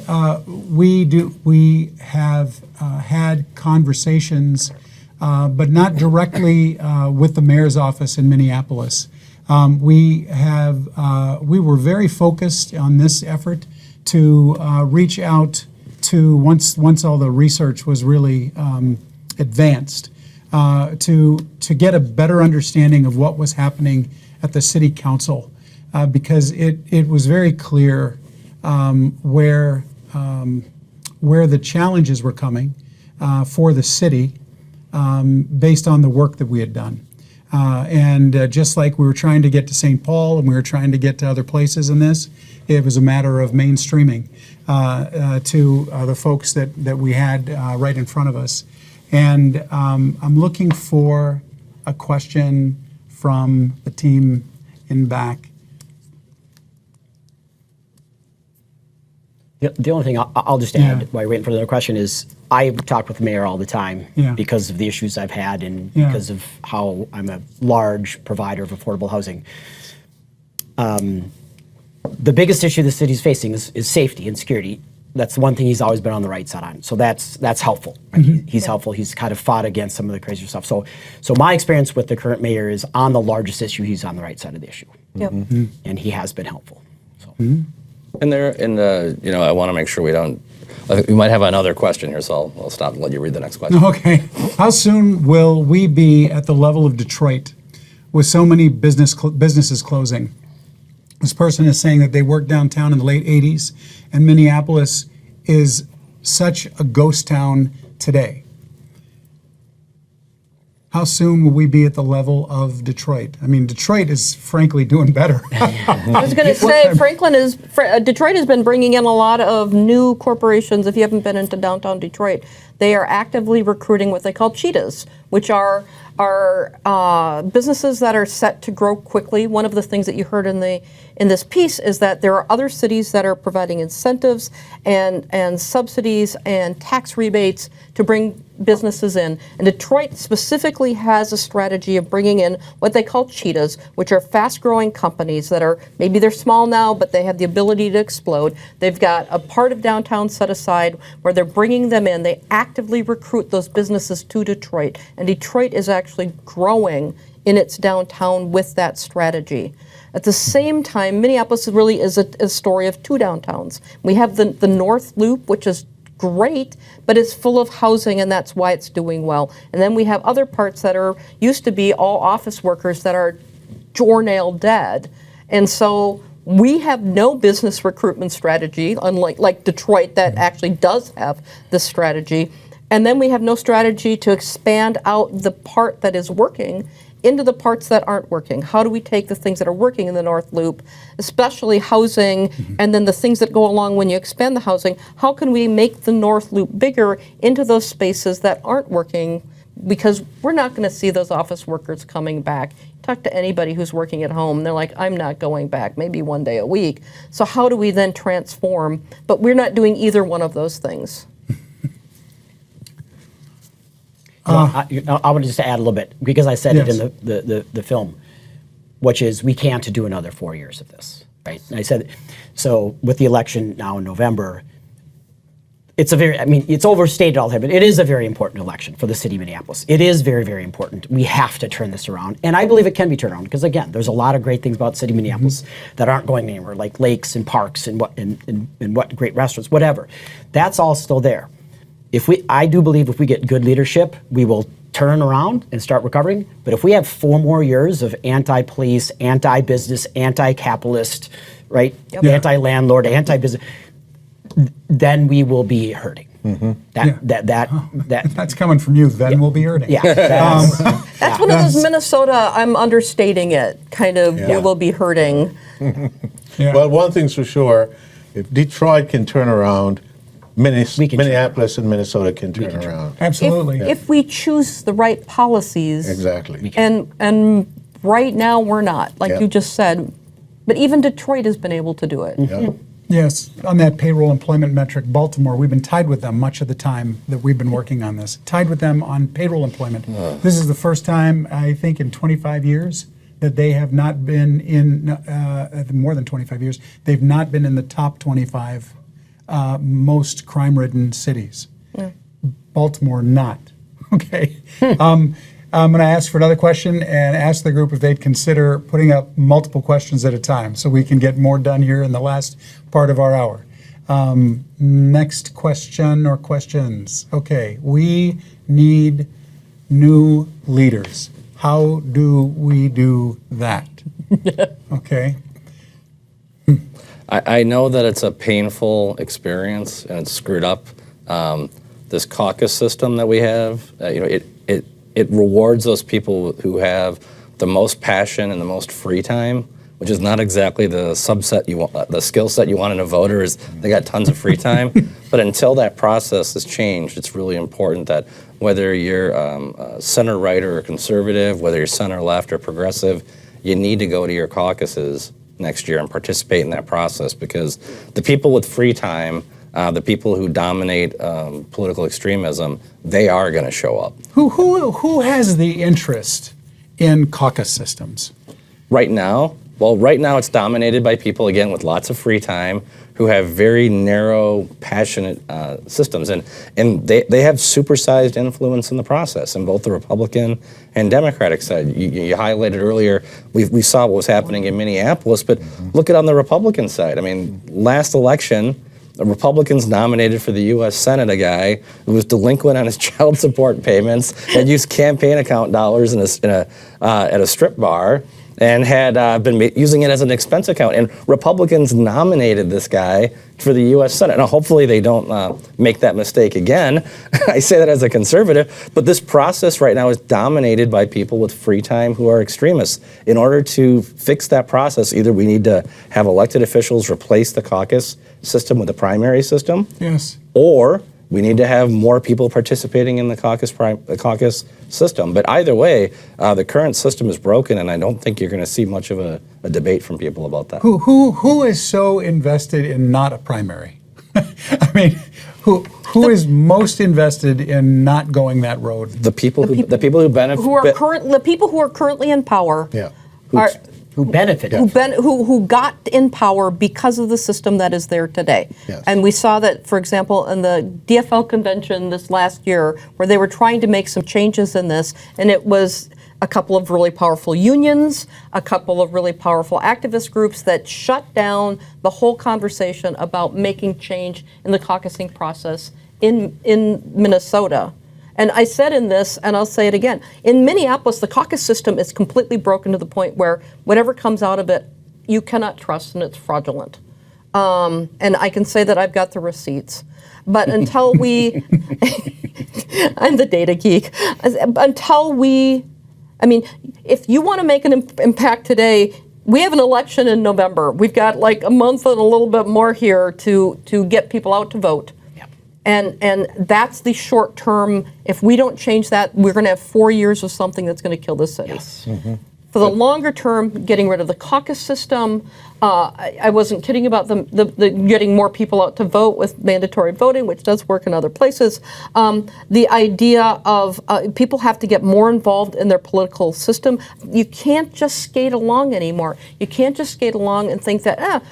have had conversations, but not directly with the mayor's office in Minneapolis. We were very focused on this effort to reach out to once all the research was really advanced, to get a better understanding of what was happening at the city council, because it was very clear where the challenges were coming for the city based on the work that we had done. And just like we were trying to get to St. Paul and we were trying to get to other places in this, it was a matter of mainstreaming to the folks that we had right in front of us. And I'm looking for a question from the team in back. The only thing I'll just add while you're waiting for another question is I talk with the mayor all the time because of the issues I've had and because of how I'm a large provider of affordable housing. The biggest issue the city's facing is safety and security. That's the one thing he's always been on the right side on. So that's helpful. Right? He's helpful. He's kind of fought against some of the crazier stuff. So my experience with the current mayor is on the largest issue, he's on the right side of the issue. Yep. And he has been helpful. So. And I want to make sure we don't. We might have another question here, so I'll stop and let you read the next question. Okay. How soon will we be at the level of Detroit with so many businesses closing? This person is saying that they worked downtown in the late 80s, and Minneapolis is such a ghost town today. How soon will we be at the level of Detroit? I mean, Detroit is frankly doing better. I was going to say, Detroit has been bringing in a lot of new corporations. If you haven't been into downtown Detroit, they are actively recruiting what they call cheetahs, which are businesses that are set to grow quickly. One of the things that you heard in this piece is that there are other cities that are providing incentives and subsidies and tax rebates to bring businesses in. And Detroit specifically has a strategy of bringing in what they call cheetahs, which are fast-growing companies that are, maybe they're small now, but they have the ability to explode. They've got a part of downtown set aside where they're bringing them in. They actively recruit those businesses to Detroit. And Detroit is actually growing in its downtown with that strategy. At the same time, Minneapolis really is a story of two downtowns. We have the North Loop, which is great, but it's full of housing, and that's why it's doing well. And then we have other parts that used to be all office workers that are door-nail dead. And so we have no business recruitment strategy, unlike Detroit that actually does have this strategy. And then we have no strategy to expand out the part that is working into the parts that aren't working. How do we take the things that are working in the North Loop, especially housing, and then the things that go along when you expand the housing? How can we make the North Loop bigger into those spaces that aren't working? Because we're not going to see those office workers coming back. Talk to anybody who's working at home, they're like, I'm not going back, maybe one day a week. So how do we then transform? But we're not doing either one of those things. I want to just add a little bit, because I said it in the film, which is we can't do another 4 years of this, right? And I said, so with the election now in November, it's overstated all the time, but it is a very important election for the city of Minneapolis. It is very, very important. We have to turn this around, and I believe it can be turned around, because again, there's a lot of great things about the city of Minneapolis that aren't going anywhere, like lakes and parks and what great restaurants, whatever. That's all still there. I do believe if we get good leadership, we will turn around and start recovering. But if we have 4 more years of anti-police, anti-business, anti-capitalist, right, anti-landlord, anti-business, then we will be hurting. That's coming from you. Then we'll be hurting. Yeah, That's one of those Minnesota, I'm understating it, kind of, we will be hurting. Yeah. Well, one thing's for sure, if Detroit can turn around, We can Minneapolis and Minnesota can turn around. Absolutely. If we choose the right policies. Exactly. And right now, we're not, like Yep. you just said. But even Detroit has been able to do it. Yeah. Yes, on that payroll employment metric, Baltimore, we've been tied with them much of the time that we've been working on this. Tied with them on payroll employment. This is the first time, I think, in 25 years that they have not been in, more than 25 years, they've not been in the top 25 most crime-ridden cities. Baltimore, not. Okay. I'm going to ask for another question and ask the group if they'd consider putting up multiple questions at a time so we can get more done here in the last part of our hour. Next question or questions. Okay, we need new leaders. How do we do that? Okay. I know that it's a painful experience and it's screwed up. This caucus system that we have, it rewards those people who have the most passion and the most free time, which is not exactly the subset you want, the skill set you want in a voter is they got tons of free time. But until that process is changed, it's really important that whether you're center right or conservative, whether you're center left or progressive, you need to go to your caucuses next year and participate in that process, because the people with free time, the people who dominate political extremism, they are going to show up. Who has the interest in caucus systems? Right now, it's dominated by people, again, with lots of free time, who have very narrow, passionate systems. And they have supersized influence in the process in both the Republican and Democratic side. You highlighted earlier, we saw what was happening in Minneapolis, but look at on the Republican side. I mean, last election, the Republicans nominated for the U.S. Senate a guy who was delinquent on his child support payments, had used campaign account dollars at a strip bar, and had been using it as an expense account. And Republicans nominated this guy for the U.S. Senate. Now, hopefully they don't make that mistake again. I say that as a conservative. But this process right now is dominated by people with free time who are extremists. In order to fix that process, either we need to have elected officials replace the caucus system with a primary system, Yes. or we need to have more people participating in the caucus system. But either way, the current system is broken, and I don't think you're going to see much of a debate from people about that. Who is so invested in not a primary? I mean, who is most invested in not going that road? The people who benefit. The people who are currently in power. Yeah. Who benefited. Who got in power because of the system that is there today. Yes. And we saw that, for example, in the DFL convention this last year, where they were trying to make some changes in this, and it was a couple of really powerful unions, a couple of really powerful activist groups that shut down the whole conversation about making change in the caucusing process in Minnesota. And I said in this, and I'll say it again, in Minneapolis, the caucus system is completely broken to the point where whatever comes out of it, you cannot trust, and it's fraudulent. And I can say that I've got the receipts. But until we, I'm the data geek, if you want to make an impact today, we have an election in November. We've got like a month and a little bit more here to get people out to vote. And that's the short term. If we don't change that, we're going to have 4 years of something that's going to kill the city. Yes. For the longer term, getting rid of the caucus system. I wasn't kidding about the getting more people out to vote with mandatory voting, which does work in other places. The idea of people have to get more involved in their political system. You can't just skate along anymore. You can't just skate along and think that,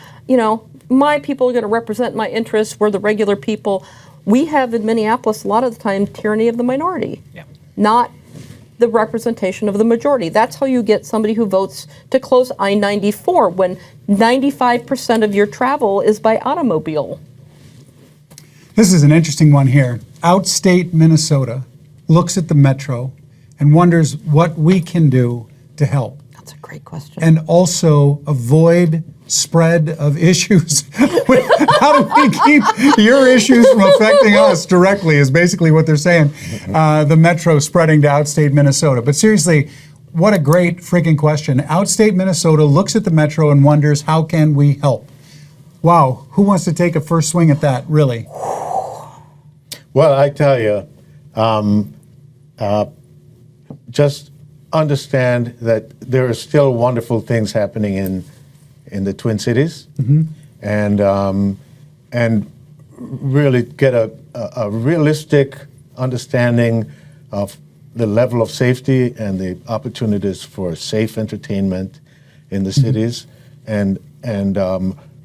my people are going to represent my interests. We're the regular people. We have in Minneapolis a lot of the time tyranny of the minority, not the representation of the majority. That's how you get somebody who votes to close I-94 when 95% of your travel is by automobile. This is an interesting one here. Outstate Minnesota looks at the metro and wonders what we can do to help. That's a great question. and also avoid spread of issues? How do we keep your issues from affecting us directly is basically what they're saying. The metro spreading to outstate Minnesota. But seriously, what a great freaking question. Outstate Minnesota looks at the metro and wonders, how can we help? Wow, who wants to take a first swing at that, really? Well, I tell you, just understand that there are still wonderful things happening in the Twin Cities, and really get a realistic understanding of the level of safety and the opportunities for safe entertainment in the cities, and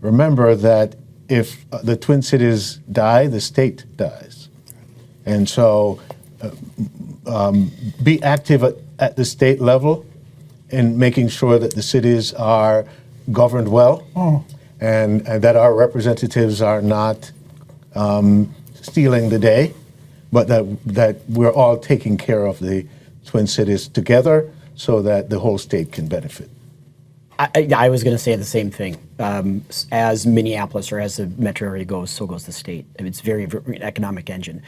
remember that if the Twin Cities die, the state dies, and so be active at the state level in making sure that the cities are governed well, and that our representatives are not stealing the day, but that we're all taking care of the Twin Cities together so that the whole state can benefit. I was going to say the same thing. As Minneapolis or as the metro area goes, so goes the state. I mean, it's very an economic engine.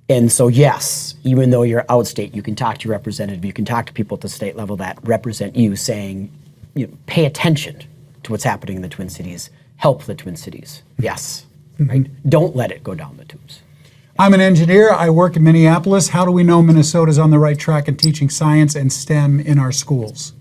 And so, yes, even though you're outstate, you can talk to your representative, you can talk to people at the state level that represent you, saying, pay attention to what's happening in the Twin Cities, help the Twin Cities. Yes, right? Don't let it go down the tubes. I'm an engineer. I work in Minneapolis. How do we know Minnesota's on the right track in teaching science and STEM in our schools?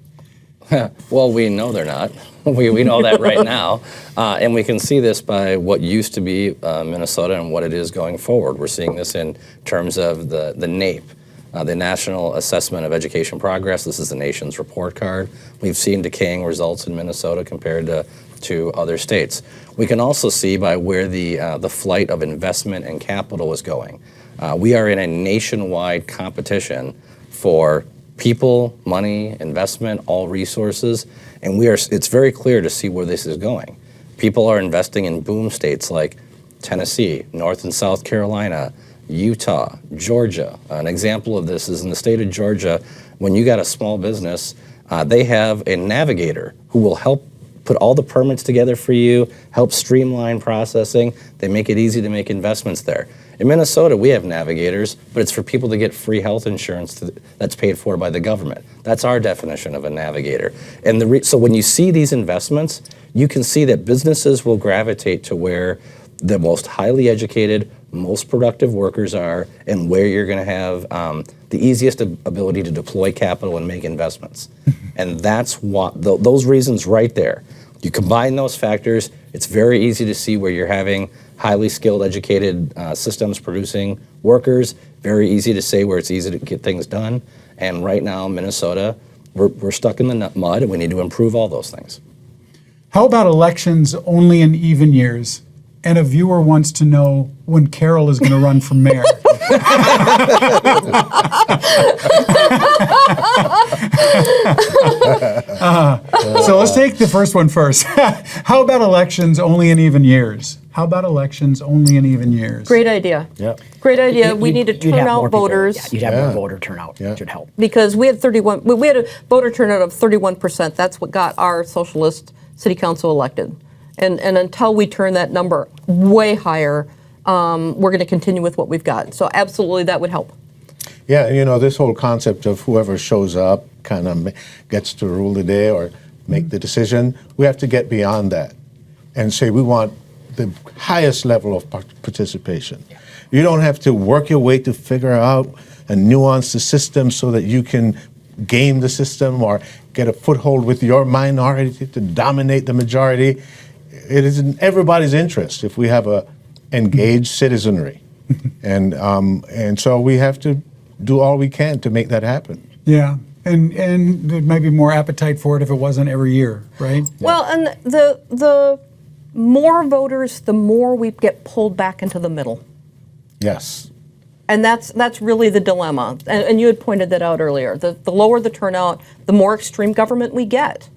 Well, we know they're not. We know that right now. And we can see this by what used to be Minnesota and what it is going forward. We're seeing this in terms of the NAEP, the National Assessment of Education Progress. This is the nation's report card. We've seen decaying results in Minnesota compared to other states. We can also see by where the flight of investment and capital is going. We are in a nationwide competition for people, money, investment, all resources, and it's very clear to see where this is going. People are investing in boom states like Tennessee, North and South Carolina, Utah, Georgia. An example of this is in the state of Georgia, when you got a small business, they have a navigator who will help put all the permits together for you, help streamline processing. They make it easy to make investments there. In Minnesota, we have navigators, but it's for people to get free health insurance that's paid for by the government. That's our definition of a navigator. And so when you see these investments, you can see that businesses will gravitate to where the most highly educated, most productive workers are, and where you're going to have the easiest ability to deploy capital and make investments. And that's what those reasons right there. You combine those factors, it's very easy to see where you're having highly skilled, educated systems producing workers. Very easy to say where it's easy to get things done. And right now, Minnesota, we're stuck in the mud, and we need to improve all those things. How about elections only in even years? And a viewer wants to know when Carol is going to run for mayor. So let's take the first one first. How about elections only in even years? How about elections only in even years? Great idea. Yep. Great idea. We need to You'd turn have more out people. voters. Yeah, you'd have more Yeah. voter turnout. Yeah. It should help. Because we had a voter turnout of 31%. That's what got our socialist city council elected. And until we turn that number way higher, we're going to continue with what we've got. So absolutely, that would help. Yeah, this whole concept of whoever shows up kind of gets to rule the day or make the decision, we have to get beyond that and say we want the highest level of participation. Yeah. You don't have to work your way to figure out and nuance the system so that you can game the system or get a foothold with your minority to dominate the majority. It is in everybody's interest if we have a engaged citizenry, and so we have to do all we can to make that happen. Yeah, and there might be more appetite for it if it wasn't every year, right? Well, and the more voters, the more we get pulled back into the middle. Yes. And that's really the dilemma. And you had pointed that out earlier. The lower the turnout, the more extreme government we get.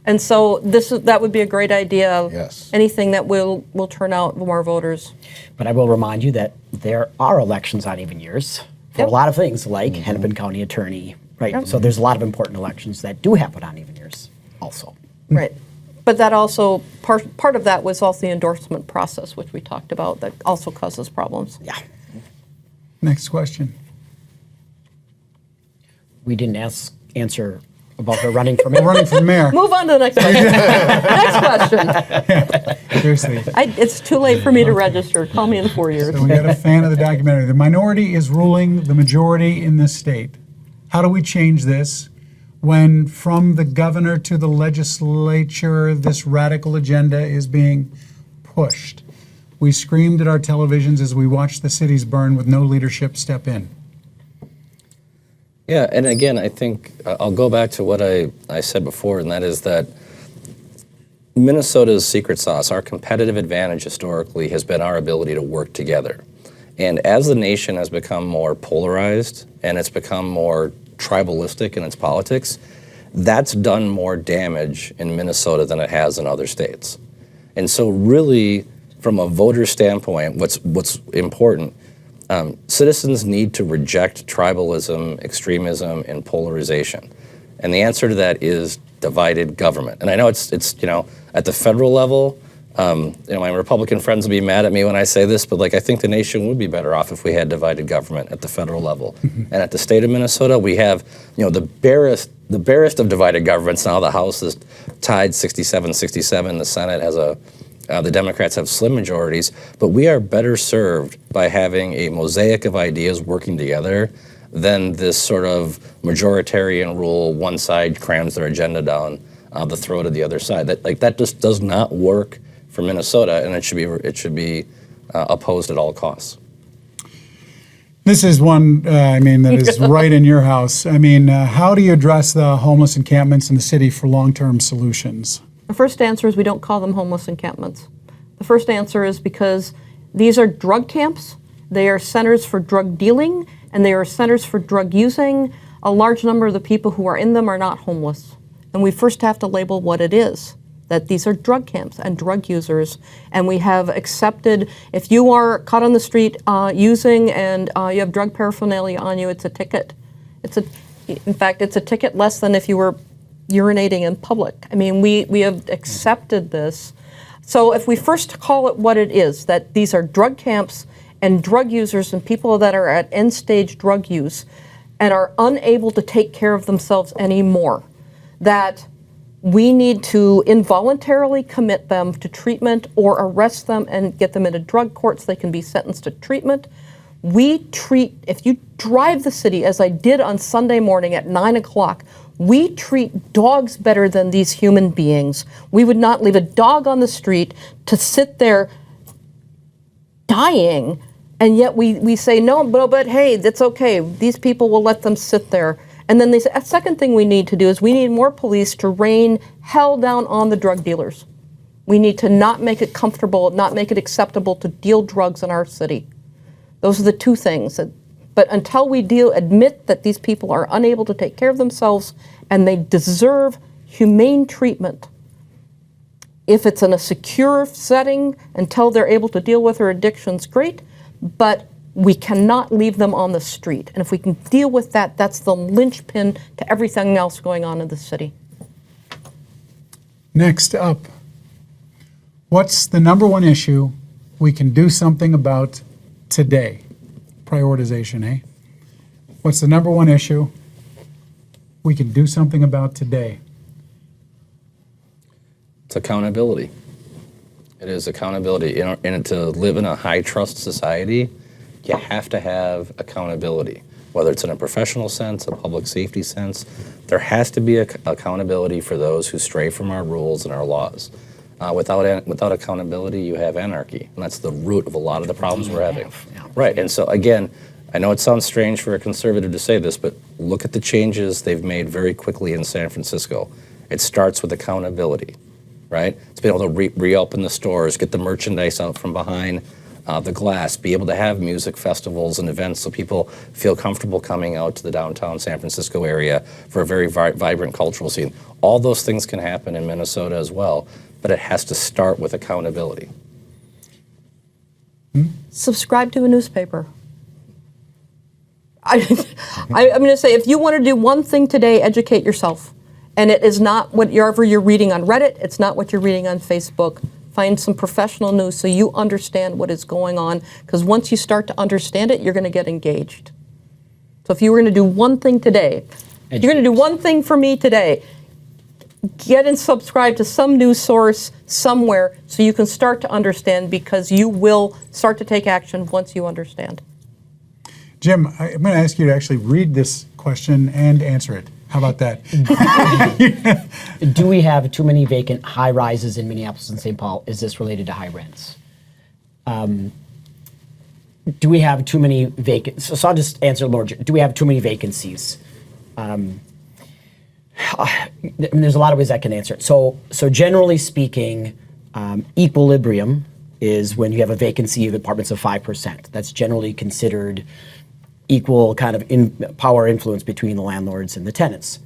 And so that would be a great idea. Yes. Anything that will turn out more voters. But I will remind you that there are elections on even years for Yep. a lot of things, like Hennepin County Attorney right? Yep. So there's a lot of important elections that do happen on even years also. Right. But that also, part of that was also the endorsement process, which we talked about, that also causes problems. Yeah. Next question. We didn't answer about her running for mayor. Running for mayor. Move on to the next question. Next question. Seriously. It's too late for me to register. Call me in 4 years. So we got a fan of the documentary. The minority is ruling the majority in this state. How do we change this when from the governor to the legislature this radical agenda is being pushed? We screamed at our televisions as we watched the cities burn with no leadership step in. Yeah, and again, I think I'll go back to what I said before, and that is that Minnesota's secret sauce, our competitive advantage historically, has been our ability to work together. And as the nation has become more polarized and it's become more tribalistic in its politics, that's done more damage in Minnesota than it has in other states. And so really, from a voter standpoint, what's important, citizens need to reject tribalism, extremism, and polarization. And the answer to that is divided government. And I know it's at the federal level, my Republican friends will be mad at me when I say this, but I think the nation would be better off if we had divided government at the federal level. And at the state of Minnesota, we have, the barest of divided governments. Now the House is tied 67-67. The Senate has the Democrats have slim majorities, but we are better served by having a mosaic of ideas working together than this sort of majoritarian rule, one side crams their agenda down the throat of the other side. That just does not work for Minnesota, and it should be opposed at all costs. This is one, that is right in your house. How do you address the homeless encampments in the city for long-term solutions? The first answer is we don't call them homeless encampments. The first answer is because these are drug camps, they are centers for drug dealing, and they are centers for drug using. A large number of the people who are in them are not homeless. And we first have to label what it is, that these are drug camps and drug users. And we have accepted, if you are caught on the street using and you have drug paraphernalia on you, it's a ticket. In fact, it's a ticket less than if you were urinating in public. We have accepted this. So if we first call it what it is, that these are drug camps and drug users and people that are at end-stage drug use and are unable to take care of themselves anymore, that we need to involuntarily commit them to treatment or arrest them and get them into drug courts. They can be sentenced to treatment. If you drive the city, as I did on Sunday morning at 9 o'clock, we treat dogs better than these human beings. We would not leave a dog on the street to sit there dying, and yet we say, no, but hey, that's okay. These people will let them sit there. And then the second thing we need to do is we need more police to rain hell down on the drug dealers. We need to not make it comfortable, not make it acceptable to deal drugs in our city. Those are the two things. But until we admit that these people are unable to take care of themselves and they deserve humane treatment, if it's in a secure setting until they're able to deal with their addictions, great, but we cannot leave them on the street. And if we can deal with that, that's the linchpin to everything else going on in the city. Next up, what's the number one issue we can do something about today? Prioritization, eh? What's the number one issue we can do something about today? It's accountability. It is accountability. And to live in a high-trust society, you have to have accountability, whether it's in a professional sense, a public safety sense. There has to be accountability for those who stray from our rules and our laws. Without accountability, you have anarchy, and that's the root of a lot of the problems we're having. Yeah. Right, and so again, I know it sounds strange for a conservative to say this, but look at the changes they've made very quickly in San Francisco. It starts with accountability, right? It's being able to reopen the stores, get the merchandise out from behind the glass, be able to have music festivals and events so people feel comfortable coming out to the downtown San Francisco area for a very vibrant cultural scene. All those things can happen in Minnesota as well, but it has to start with accountability. Subscribe to a newspaper. I'm going to say, if you want to do one thing today, educate yourself. And it is not whatever you're reading on Reddit. It's not what you're reading on Facebook. Find some professional news so you understand what is going on. Because once you start to understand it, you're going to get engaged. So if you were going to do one thing today, you're going to do one thing for me today. Get and subscribe to some news source somewhere so you can start to understand, because you will start to take action once you understand. Jim, I'm going to ask you to actually read this question and answer it. How about that? Do we have too many vacant high rises in Minneapolis and St. Paul? Is this related to high rents? Do we have too many vacant? So I'll just answer more. Do we have too many vacancies? There's a lot of ways I can answer it. So generally speaking, equilibrium is when you have a vacancy of apartments of 5%. That's generally considered equal kind of power influence between the landlords and the tenants.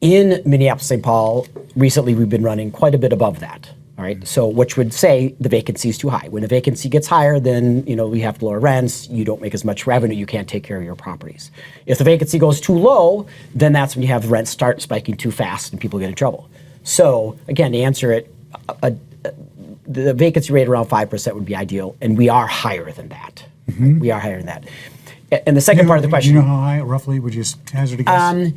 In Minneapolis, St. Paul, recently we've been running quite a bit above that. All right, so which would say the vacancy is too high. When a vacancy gets higher, then we have to lower rents. You don't make as much revenue. You can't take care of your properties. If the vacancy goes too low, then that's when you have rents start spiking too fast and people get in trouble. So again, to answer it, the vacancy rate around 5% would be ideal, and we are higher than that. Mm-hmm. We are higher than that. And the second part of the question. Do you know how high, roughly? Would you hazard a guess?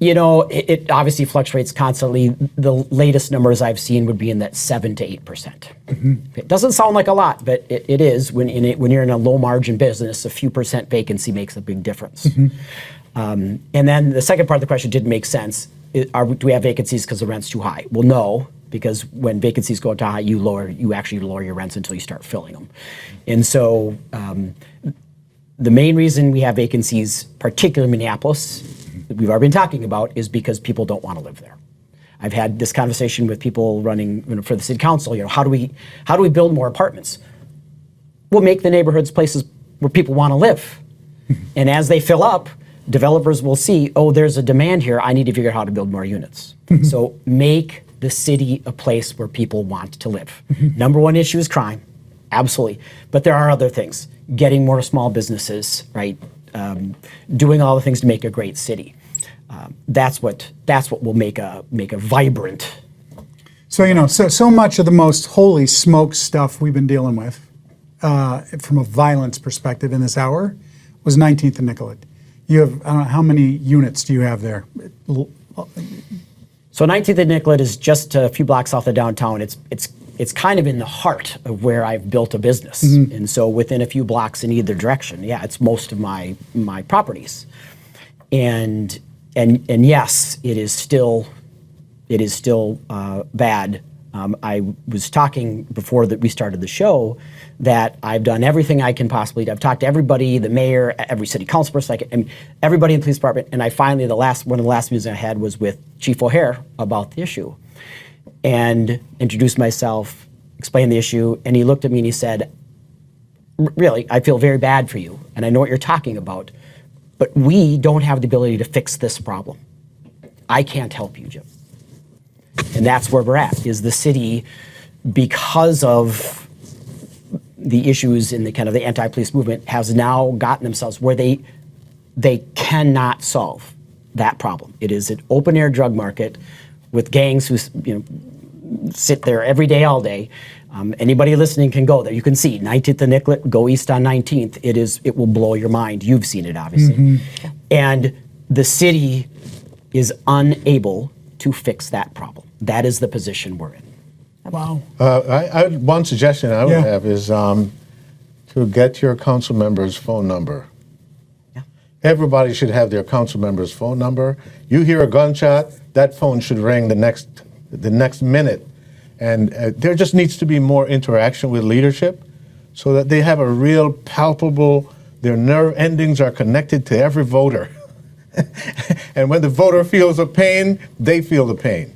It obviously fluctuates constantly. The latest numbers I've seen would be in that 7 to 8%. Mm-hmm. It doesn't sound like a lot, but it is. When you're in a low margin business, a few percent vacancy makes a big difference. Mm-hmm. And then the second part of the question didn't make sense. Do we have vacancies because the rent's too high? Well, no, because when vacancies go too high, you actually lower your rents until you start filling them. And so the main reason we have vacancies, particularly in Minneapolis, that we've already been talking about, is because people don't want to live there. I've had this conversation with people running for the city council. How do we build more apartments? We'll make the neighborhoods places where people want to live. And as they fill up, developers will see, oh, there's a demand here. I need to figure out how to build more units. So make the city a place where people want to live. Number one issue is crime, absolutely. But there are other things. Getting more small businesses, right? Doing all the things to make a great city. That's what will make a vibrant. So so much of the most holy smoke stuff we've been dealing with, from a violence perspective in this hour, was 19th and Nicollet. You have, I don't know, how many units do you have there? So 19th and Nicollet is just a few blocks off the downtown. It's kind of in the heart of where I've built a business. Mm-hmm. And so within a few blocks in either direction, it's most of my properties. And yes, it is still bad. I was talking before that we started the show that I've done everything I can possibly do. I've talked to everybody, the mayor, every city council person, everybody in the police department. And I finally, one of the last meetings I had was with Chief O'Hare about the issue, and introduced myself, explained the issue, and he looked at me and he said, really, I feel very bad for you, and I know what you're talking about, but we don't have the ability to fix this problem. I can't help you, Jim. And that's where we're at, is the city, because of the issues in the kind of the anti-police movement, has now gotten themselves where they cannot solve that problem. It is an open-air drug market with gangs who sit there every day, all day. Anybody listening can go there. You can see 19th and Nicollet, go east on 19th. It will blow your mind. You've seen it, obviously. Mm-hmm. And the city is unable to fix that problem. That is the position we're in. Wow. One suggestion I would have is to get your council member's phone number. Yeah. Everybody should have their council member's phone number. You hear a gunshot, that phone should ring the next minute. And there just needs to be more interaction with leadership so that they have a real palpable, their nerve endings are connected to every voter. And when the voter feels the pain, they feel the pain.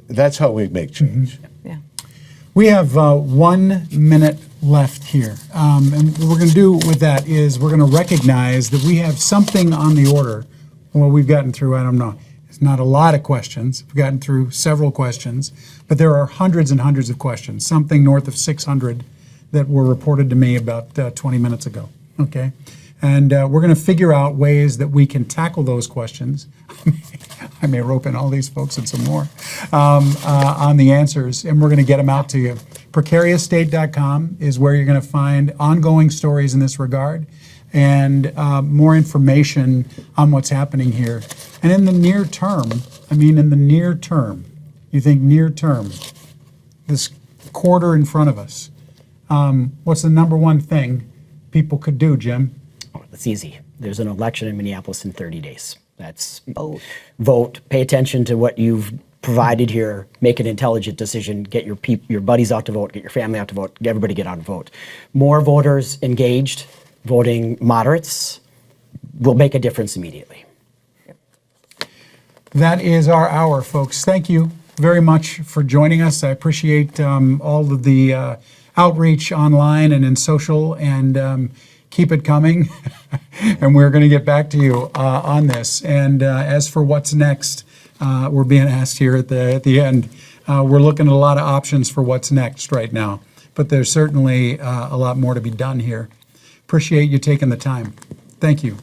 That's how we make change. Mm-hmm. Yeah. We have 1 minute left here. And what we're going to do with that is we're going to recognize that we have something on the order. Well, we've gotten through, I don't know, it's not a lot of questions. We've gotten through several questions, but there are hundreds and hundreds of questions, something north of 600 that were reported to me about 20 minutes ago. Okay. And we're going to figure out ways that we can tackle those questions. I may rope in all these folks and some more on the answers, and we're going to get them out to you. PrecariousState.com is where you're going to find ongoing stories in this regard and more information on what's happening here. And in the near term, you think near term, this quarter in front of us, what's the number one thing people could do, Jim? Oh, it's easy. There's an election in Minneapolis in 30 days. That's vote. Pay attention to what you've provided here. Make an intelligent decision. Get your buddies out to vote. Get your family out to vote. Get everybody get out and vote. More voters engaged, voting moderates, will make a difference immediately. That is our hour, folks. Thank you very much for joining us. I appreciate all of the outreach online and in social, and keep it coming. And we're going to get back to you on this. And as for what's next, we're being asked here at the end. We're looking at a lot of options for what's next right now, but there's certainly a lot more to be done here. Appreciate you taking the time. Thank you.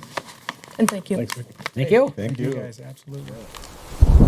And thank you. Thank you. Thank you. Guys, absolutely.